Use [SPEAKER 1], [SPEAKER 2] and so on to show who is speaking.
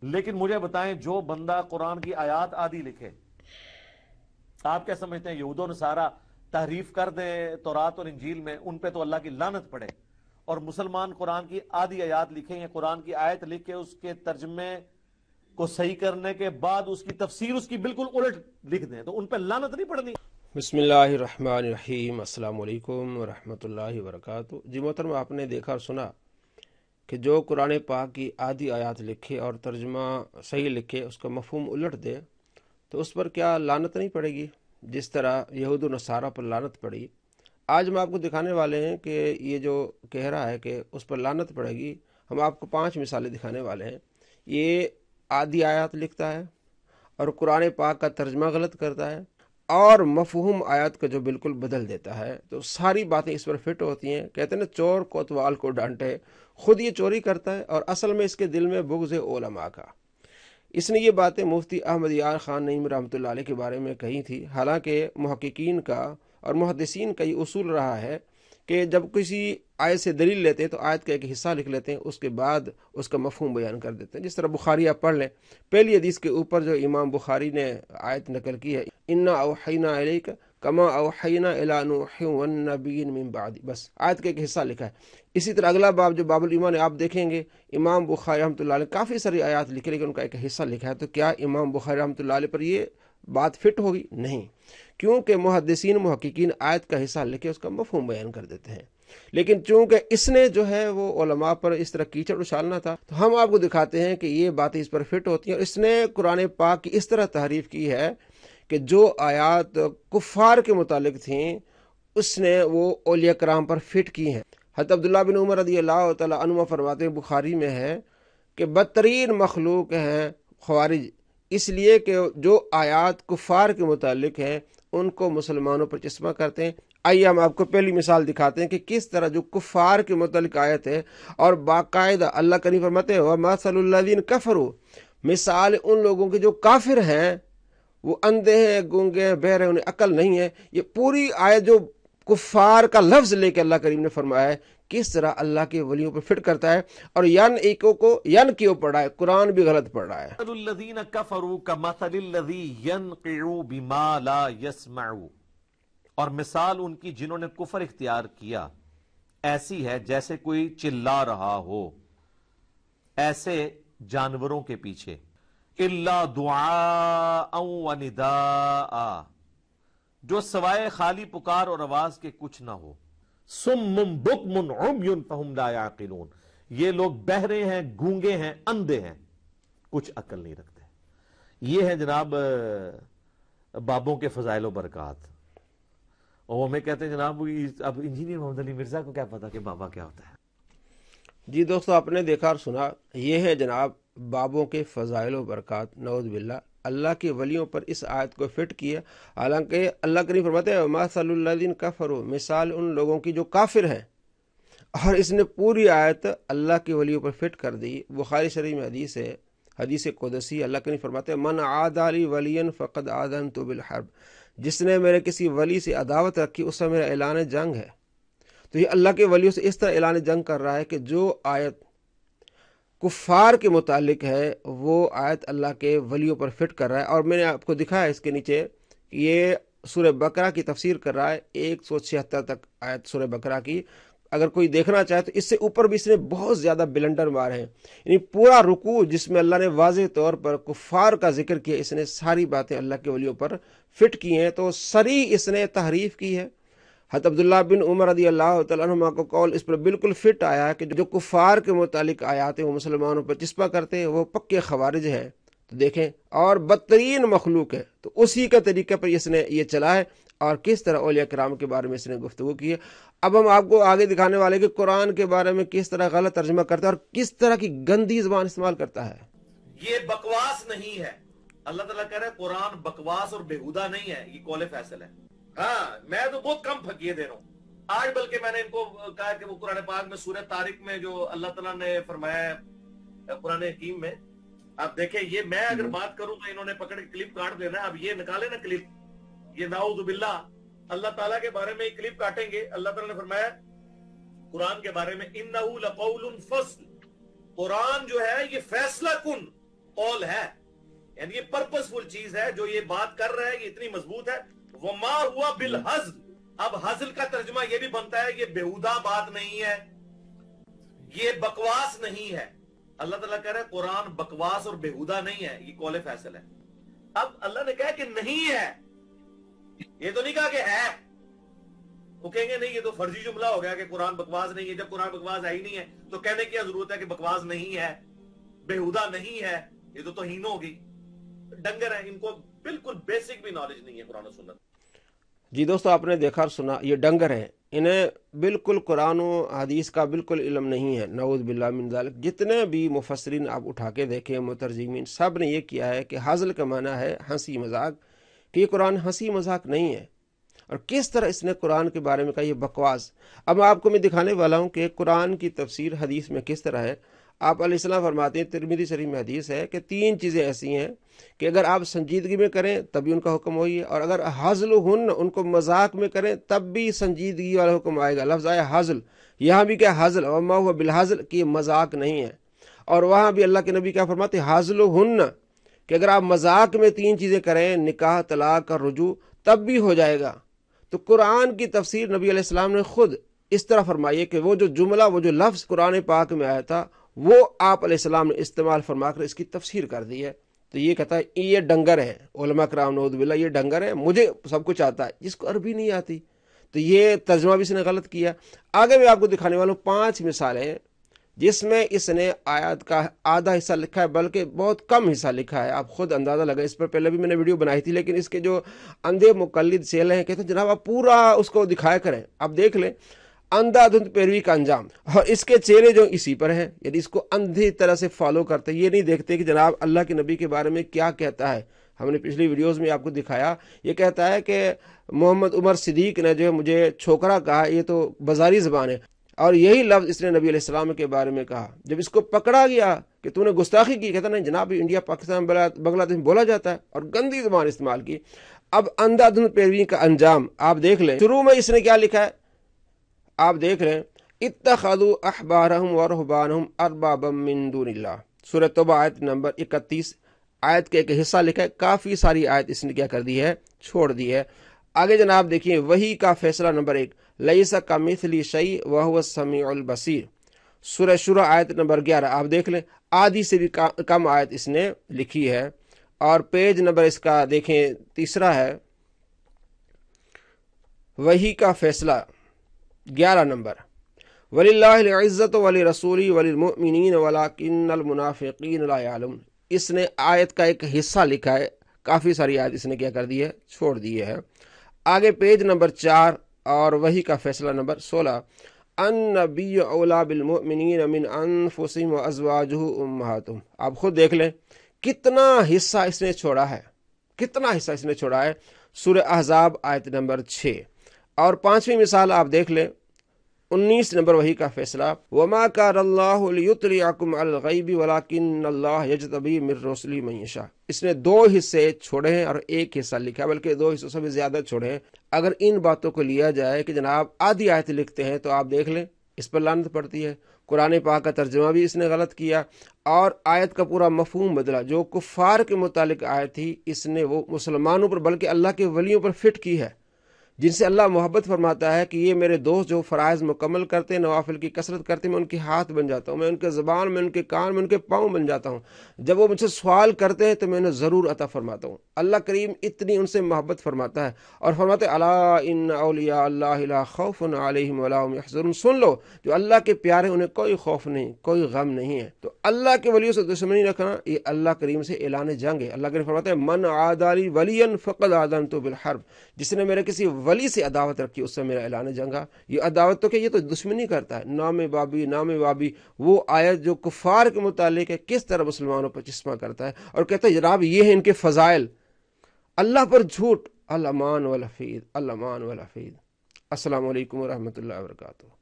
[SPEAKER 1] لیکن مجھے بتائیں جو بندہ قرآن کی آیات آدھی لکھے، آپ کیا سمجھتے ہیں یہود و نصارہ تحریف کر دیں تورات اور انجیل میں، ان پہ تو اللہ کی لعنت پڑے، اور مسلمان قرآن کی آدھی آیات لکھیں یا قرآن کی آیت لکھ کے اس کے ترجمے کو صحیح کرنے کے بعد اس کی تفسیر اس کی بالکل الٹ لکھ دیں تو ان پہ لعنت نہیں پڑنی؟
[SPEAKER 2] بسم اللہ الرحمن الرحیم۔ السلام علیکم ورحمۃ اللہ وبرکاتہ۔ جی محترم، آپ نے دیکھا اور سنا کہ جو قرآن پاک کی آدھی آیات لکھے اور ترجمہ صحیح لکھے، اس کا مفہوم الٹ دے تو اس پر کیا لعنت نہیں پڑے گی؟ جس طرح یہود و نصارہ پر لعنت پڑی، آج ہم آپ کو دکھانے والے ہیں کہ یہ جو کہہ رہا ہے کہ اس پر لعنت پڑے گی، ہم آپ کو 5 مثالیں دکھانے والے ہیں۔ یہ آدھی آیات لکھتا ہے اور قرآن پاک کا ترجمہ غلط کرتا ہے اور مفہوم آیات کا جو بالکل بدل دیتا ہے، تو ساری باتیں اس پر فٹ ہوتی ہیں۔ کہتے ہیں نا، چور کوتوال کو ڈانٹے، خود یہ چوری کرتا ہے اور اصل میں اس کے دل میں بغض علماء کا۔ اس نے یہ باتیں مفتی احمد یار خان نعیم رحمۃ اللہ علیہ کے بارے میں کہی تھی۔ حالانکہ محققین کا اور محدثین کا یہ اصول رہا ہے کہ جب کسی آیت سے دلیل لیتے ہیں تو آیت کا ایک حصہ لکھ لیتے ہیں، اس کے بعد اس کا مفہوم بیان کر دیتے ہیں۔ جس طرح بخاری آپ پڑھ لیں، پہلی حدیث کے اوپر جو امام بخاری نے آیت نقل کی ہے، انا اوحینا الیک کما اوحینا الی نوح والنبیین من بعد، بس آیت کا ایک حصہ لکھا ہے۔ اسی طرح اگلا باب جو باب الایمان ہے، آپ دیکھیں گے امام بخاری رحمۃ اللہ علیہ کافی ساری آیات لکھے لیکن ان کا ایک حصہ لکھا ہے۔ تو کیا امام بخاری رحمۃ اللہ علیہ پر یہ بات فٹ ہوگی؟ نہیں، کیونکہ محدثین محققین آیت کا حصہ لکھ کے اس کا مفہوم بیان کر دیتے ہیں۔ لیکن چونکہ اس نے جو ہے وہ علماء پر اس طرح کیچڑ اچھالنا تھا، تو ہم آپ کو دکھاتے ہیں کہ یہ باتیں اس پر فٹ ہوتی ہیں، اور اس نے قرآن پاک کی اس طرح تحریف کی ہے کہ جو آیات کفار کے متعلق تھیں اس نے وہ اولیاء کرام پر فٹ کی ہیں۔ حضرت عبداللہ بن عمر رضی اللہ تعالیٰ عنہ فرماتے ہیں، بخاری میں ہے کہ بدترین مخلوق ہیں خوارج، اس لیے کہ جو آیات کفار کے متعلق ہیں ان کو مسلمانوں پر چشمہ کرتے ہیں۔ آئیے ہم آپ کو پہلی مثال دکھاتے ہیں کہ کس طرح جو کفار کے متعلق آیت ہے اور باقاعدہ اللہ کریم فرماتے ہیں وَمَثَلُ الَّذِينَ كَفَرُوا، مثال ان لوگوں کے جو کافر ہیں، وہ اندھے ہیں، گونگے ہیں، بہرے ہیں، انہیں عقل نہیں ہے۔ یہ پوری آیت جو کفار کا لفظ لے کے اللہ کریم نے فرمایا ہے، کس طرح اللہ کے ولیوں پر فٹ کرتا ہے، اور ین کیوں پڑھ رہا ہے، قرآن بھی غلط پڑھ رہا ہے۔
[SPEAKER 1] مثل الذین کفروا کمثل الذی ینقع بما لا یسمع، اور مثال ان کی جنہوں نے کفر اختیار کیا ایسی ہے جیسے کوئی چلا رہا ہو ایسے جانوروں کے پیچھے، الا دعاء و نداء، جو سوائے خالی پکار اور آواز کے کچھ نہ ہو، صم بکم عمی فہم لا یعقلون، یہ لوگ بہرے ہیں، گونگے ہیں، اندھے ہیں، کچھ عقل نہیں رکھتے۔ یہ ہے جناب بابوں کے فضائل و برکات، اور ہمیں کہتے ہیں جناب اب انجینئر محمد علی مرزا کو کیا پتا کہ بابا کیا ہوتا ہے۔
[SPEAKER 2] جی دوستو، آپ نے دیکھا اور سنا، یہ ہے جناب بابوں کے فضائل و برکات۔ نعوذ باللہ، اللہ کے ولیوں پر اس آیت کو فٹ کیا، حالانکہ اللہ کریم فرماتے ہیں وَمَثَلُ الَّذِينَ كَفَرُوا، مثال ان لوگوں کی جو کافر ہیں، اور اس نے پوری آیت اللہ کے ولیوں پر فٹ کر دی۔ بخاری شریف میں حدیث ہے، حدیث قدسی، اللہ کریم فرماتے ہیں من عادى لي وليا فقد آذنت بالحرب، جس نے میرے کسی ولی سے عداوت رکھی اس سے میرا اعلان جنگ ہے۔ تو یہ اللہ کے ولیوں سے اس طرح اعلان جنگ کر رہا ہے کہ جو آیت کفار کے متعلق ہے وہ آیت اللہ کے ولیوں پر فٹ کر رہا ہے۔ اور میں نے آپ کو دکھایا اس کے نیچے، یہ سورہ بقرہ کی تفسیر کر رہا ہے، 176 تک آیت سورہ بقرہ کی۔ اگر کوئی دیکھنا چاہے تو اس سے اوپر بھی اس نے بہت زیادہ بلنڈر مارے ہیں، یعنی پورا رکوع جس میں اللہ نے واضح طور پر کفار کا ذکر کیا، اس نے ساری باتیں اللہ کے ولیوں پر فٹ کی ہیں، تو صریح اس نے تحریف کی ہے۔ حضرت عبداللہ بن عمر رضی اللہ تعالیٰ عنہ کو قول اس پر بالکل فٹ آیا کہ جو کفار کے متعلق آیات ہیں وہ مسلمانوں پر چسپا کرتے ہیں، وہ پکے خوارج ہیں۔ تو دیکھیں، اور بدترین مخلوق ہے، تو اسی کا طریقہ پر اس نے یہ چلا ہے، اور کس طرح اولیاء کرام کے بارے میں اس نے گفتگو کی ہے۔ اب ہم آپ کو آگے دکھانے والے کہ قرآن کے بارے میں کس طرح غلط ترجمہ کرتا ہے اور کس طرح کی گندی زبان استعمال کرتا ہے۔
[SPEAKER 1] یہ بکواس نہیں ہے، اللہ تعالیٰ کہہ رہا ہے قرآن بکواس اور بےہودہ نہیں ہے، یہ قول فیصل ہے۔ ہاں، میں تو بہت کم پھکیے دے رہا ہوں آج، بلکہ میں نے ان کو کہا کہ وہ قرآن پاک میں سورہ طارق میں جو اللہ تعالیٰ نے فرمایا ہے قرآن حکیم میں، آپ دیکھیں، یہ میں اگر بات کروں تو انہوں نے پکڑ کے کلپ کاٹ دینا ہے۔ اب یہ نکالے نا کلپ، یہ نعوذ باللہ اللہ تعالیٰ کے بارے میں کلپ کاٹیں گے۔ اللہ تعالیٰ نے فرمایا قرآن کے بارے میں انہ لقول فصل، قرآن جو ہے یہ فیصلہ کن، قول ہے، یعنی یہ پرپسفل چیز ہے جو یہ بات کر رہا ہے، یہ اتنی مضبوط ہے. وما ہوا بالحزل، اب حزل کا ترجمہ یہ بھی بنتا ہے یہ بیہودہ بات نہیں ہے، یہ بکواس نہیں ہے. اللہ تعالیٰ کہہ رہا ہے قرآن بکواس اور بیہودہ نہیں ہے، یہ قول فیصل ہے. اب اللہ نے کہا کہ نہیں ہے، یہ تو نہیں کہا کہ ہے. وہ کہیں گے نہیں یہ تو فرضی جملہ ہو گیا کہ قرآن بکواس نہیں ہے. جب قرآن بکواس ہے ہی نہیں ہے تو کہنے کی ضرورت ہے کہ بکواس نہیں ہے، بیہودہ نہیں ہے؟ یہ تو توہین ہوگی. ڈنگر ہیں، ان کو بالکل بیسک بھی نالج نہیں ہے قرآن و سنت.
[SPEAKER 2] جی دوستو، آپ نے دیکھا اور سنا، یہ ڈنگر ہیں، انہیں بالکل قرآن و حدیث کا بالکل علم نہیں ہے. نعوذ باللہ من ذالک. جتنے بھی مفسرین آپ اٹھا کے دیکھیں، مترجمین، سب نے یہ کیا ہے کہ حزل کا معنی ہے ہنسی مذاق، کہ یہ قرآن ہنسی مذاق نہیں ہے. اور کس طرح اس نے قرآن کے بارے میں کہا یہ بکواس. اب آپ کو میں دکھانے والا ہوں کہ قرآن کی تفسیر حدیث میں کس طرح ہے. آپ علیہ السلام فرماتے ہیں، ترمذی شریف میں حدیث ہے کہ 3 چیزیں ایسی ہیں کہ اگر آپ سنجیدگی میں کریں تب بھی ان کا حکم ہوئی ہے، اور اگر حزل ہن ان کو مذاق میں کریں تب بھی سنجیدگی والا حکم آئے گا. لفظ آیا حزل، یہاں بھی کیا حزل، وما ہوا بالحزل، کہ یہ مذاق نہیں ہے. اور وہاں بھی اللہ کے نبی کیا فرماتے ہیں، حزل ہن، کہ اگر آپ مذاق میں 3 چیزیں کریں، نکاح، طلاق اور رجوع، تب بھی ہو جائے گا. تو قرآن کی تفسیر نبی علیہ السلام نے خود اس طرح فرمائی ہے کہ وہ جو جملہ، وہ جو لفظ قرآن پاک میں آیا تھا وہ آپ علیہ السلام نے استعمال فرما کر اس کی تفسیر کر دی ہے. تو یہ کہتا ہے یہ ڈنگر ہے. علماء کرام نعوذ باللہ یہ ڈنگر ہے، مجھے سب کچھ آتا ہے، جس کو عربی نہیں آتی. تو یہ ترجمہ بھی اس نے غلط کیا. آگے میں آپ کو دکھانے والا ہوں 5 مثالیں جس میں اس نے آیات کا آدھا حصہ لکھا ہے، بلکہ بہت کم حصہ لکھا ہے. آپ خود اندازہ لگائیں. اس پر پہلے بھی میں نے ویڈیو بنائی تھی، لیکن اس کے جو اندھے مقلد سیل ہیں کہتے ہیں جناب آپ پورا اس کو دکھایا کریں. آپ دیکھ لیں، اندھا دھند پیروی کا انجام، اور اس کے چہرے جو اسی پر ہیں، یعنی اس کو اندھی طرح سے فالو کرتے، یہ نہیں دیکھتے کہ جناب اللہ کے نبی کے بارے میں کیا کہتا ہے. ہم نے پچھلی ویڈیوز میں آپ کو دکھایا، یہ کہتا ہے کہ محمد عمر صدیق نے جو ہے مجھے چھوکرا کہا، یہ تو بازاری زبان ہے. اور یہی لفظ اس نے نبی علیہ السلام کے بارے میں کہا. جب اس کو پکڑا گیا کہ تو نے گستاخی کی، کہتا نہیں جناب انڈیا، پاکستان، بنگلہ دیش بولا جاتا ہے، اور گندی زبان استعمال کی. اب اندھا دھند پیروی کا انجام آپ دیکھ لیں. شروع میں اس نے کیا لکھا ہے آپ دیکھ رہے ہیں، اتخذوا احبارهم ورهبانهم اربابا من دون اللہ. سورہ توبہ آیت نمبر 31، آیت کے ایک حصہ لکھا ہے. کافی ساری آیت اس نے کیا کر دی ہے، چھوڑ دی ہے. آگے جناب دیکھیے، وحی کا فیصلہ نمبر 1، لیس کمثلہ شیء وہو السمیع البصیر. سورہ شورى آیت نمبر 11 آپ دیکھ لیں، آدھی سے بھی کم آیت اس نے لکھی ہے. اور پیج نمبر اس کا دیکھیں 3 ہے، وحی کا فیصلہ 11 نمبر، وَلِلَّهِ الْعِزَّةُ وَلِرَسُولِهِ وَلِلْمُؤْمِنِينَ وَلَكِنَّ الْمُنَافِقِينَ لَا يَعْلَمُونَ. اس نے آیت کا ایک حصہ لکھا ہے، کافی ساری آیت اس نے کیا کر دی ہے، چھوڑ دی ہے. آگے پیج نمبر 4 اور وحی کا فیصلہ نمبر 16، النبی اولیٰ بالمؤمنین من انفسہم وازواجہ امہاتہم. آپ خود دیکھ لیں کتنا حصہ اس نے چھوڑا ہے، کتنا حصہ اس نے چھوڑا ہے. سورہ احزاب آیت نمبر 6. اور 5ویں مثال آپ دیکھ لیں، 19 نمبر وحی کا فیصلہ، وما کان اللہ لیطلعکم علی الغیب ولکن اللہ یجتبی من رسلہ من یشاء. اس نے 2 حصے چھوڑے ہیں اور 1 حصہ لکھا، بلکہ 2 حصوں سے بھی زیادہ چھوڑے ہیں. اگر ان باتوں کو لیا جائے کہ جناب آدھی آیت لکھتے ہیں تو آپ دیکھ لیں اس پر لعنت پڑتی ہے. قرآن پاک کا ترجمہ بھی اس نے غلط کیا، اور آیت کا پورا مفہوم بدلا. جو کفار کے متعلق آیت تھی اس نے وہ مسلمانوں پر، بلکہ اللہ کے ولیوں پر فٹ کی ہے، جن سے اللہ محبت فرماتا ہے کہ یہ میرے دوست جو فرائض مکمل کرتے ہیں، نوافل کی کثرت کرتے ہیں، میں ان کے ہاتھ بن جاتا ہوں، میں ان کے زبان میں، ان کے کان میں، ان کے پاؤں بن جاتا ہوں. جب وہ مجھ سے سوال کرتے ہیں تو میں انہیں ضرور عطا فرماتا ہوں. اللہ کریم اتنی ان سے محبت فرماتا ہے، اور فرماتے الا ان اولیاء اللہ لا خوف علیہم ولا هم يحزنون. سن لو، جو اللہ کے پیارے انہیں کوئی خوف نہیں، کوئی غم نہیں ہے. تو اللہ کے ولیوں سے دشمنی رکھنا یہ اللہ کریم سے اعلان جنگ ہے. اللہ کریم فرماتے ہیں من عادى لي وليا فقد آذنته بالحرب. جس نے میرے کسی ولی سے عداوت رکھی اس سے میرا اعلان جنگا. یہ عداوت تو کہ یہ تو دشمنی کرتا ہے. نام بابی، نام بابی، وہ آیت جو کفار کے متعلق ہے کس طرح مسلمانوں پر چشمہ کرتا ہے، اور کہتا ہے جناب یہ ہیں ان کے فضائل. اللہ پر جھوٹ، الامان والحفیظ، الامان والحفیظ. السلام علیکم ورحمۃ اللہ وبرکاتہ.